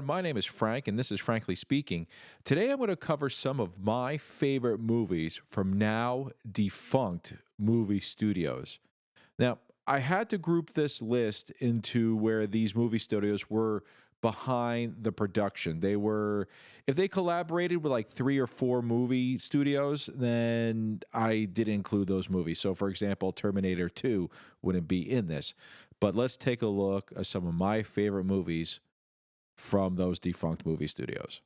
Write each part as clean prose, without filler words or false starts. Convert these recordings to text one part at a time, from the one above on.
everyone. My name is Frank, and this is Frankly Speaking. Today I'm going to cover some of my favorite movies from now defunct movie studios. Now, I had to group this list into where these movie studios were behind the production. If they collaborated with like 3 or 4 movie studios, then I didn't include those movies. So, for example, Terminator 2 wouldn't be in this. But let's take a look at some of my favorite movies from those defunct movie studios.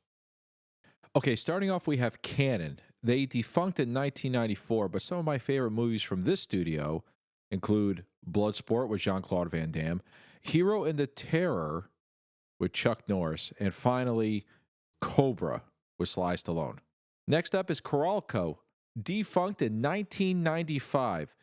Okay, starting off, we have Canon. They defunct in 1994, but some of my favorite movies from this studio include Bloodsport with Jean-Claude Van Damme, Hero and the Terror with Chuck Norris, and finally, Cobra with Sly Stallone. Next up is Coralco, defunct in 1995.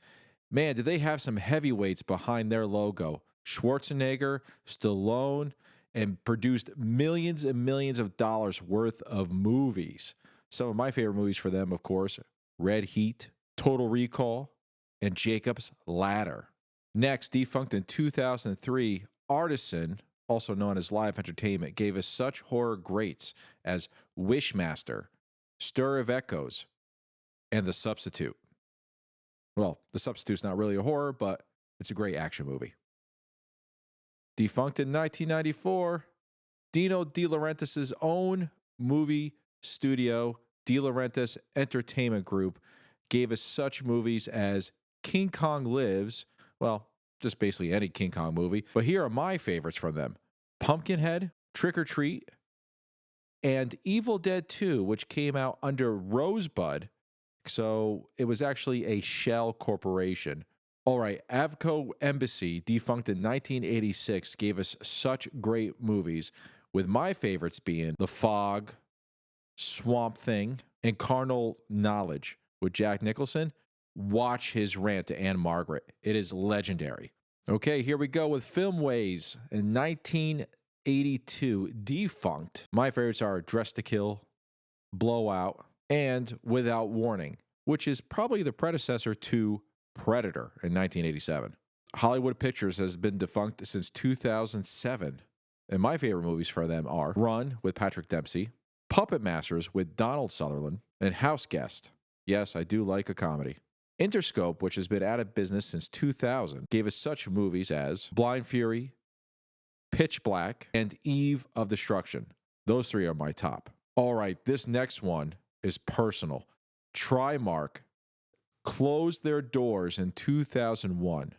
Man, did they have some heavyweights behind their logo. Schwarzenegger, Stallone, and produced millions and millions of dollars worth of movies. Some of my favorite movies for them, of course, Red Heat, Total Recall, and Jacob's Ladder. Next, defunct in 2003, Artisan, also known as Live Entertainment, gave us such horror greats as Wishmaster, Stir of Echoes, and The Substitute. Well, The Substitute's not really a horror, but it's a great action movie. Defunct in 1994, Dino De Laurentiis' own movie studio, De Laurentiis Entertainment Group, gave us such movies as King Kong Lives, well, just basically any King Kong movie, but here are my favorites from them. Pumpkinhead, Trick or Treat, and Evil Dead 2, which came out under Rosebud, so it was actually a shell corporation. All right, Avco Embassy, defunct in 1986, gave us such great movies, with my favorites being The Fog, Swamp Thing, and Carnal Knowledge with Jack Nicholson. Watch his rant to Anne Margaret. It is legendary. Okay, here we go with Filmways in 1982, defunct. My favorites are Dress to Kill, Blowout, and Without Warning, which is probably the predecessor to Predator in 1987. Hollywood Pictures has been defunct since 2007. And my favorite movies for them are Run with Patrick Dempsey, Puppet Masters with Donald Sutherland, and House Guest. Yes, I do like a comedy. Interscope, which has been out of business since 2000, gave us such movies as Blind Fury, Pitch Black, and Eve of Destruction. Those 3 are my top. All right, this next one is personal. Trimark closed their doors in 2001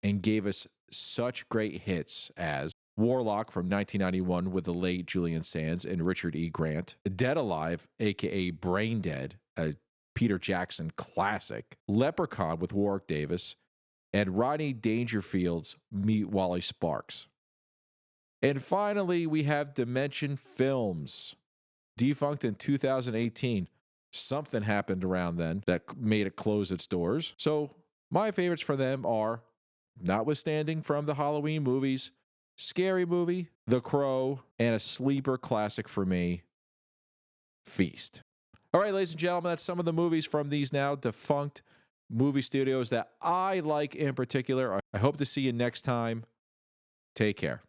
and gave us such great hits as Warlock from 1991 with the late Julian Sands and Richard E. Grant, Dead Alive, a.k.a. Brain Dead, a Peter Jackson classic, Leprechaun with Warwick Davis, and Rodney Dangerfield's Meet Wally Sparks. And finally, we have Dimension Films, defunct in 2018. Something happened around then that made it close its doors. So my favorites for them are, notwithstanding from the Halloween movies, Scary Movie, The Crow, and a sleeper classic for me, Feast. All right, ladies and gentlemen, that's some of the movies from these now defunct movie studios that I like in particular. I hope to see you next time. Take care.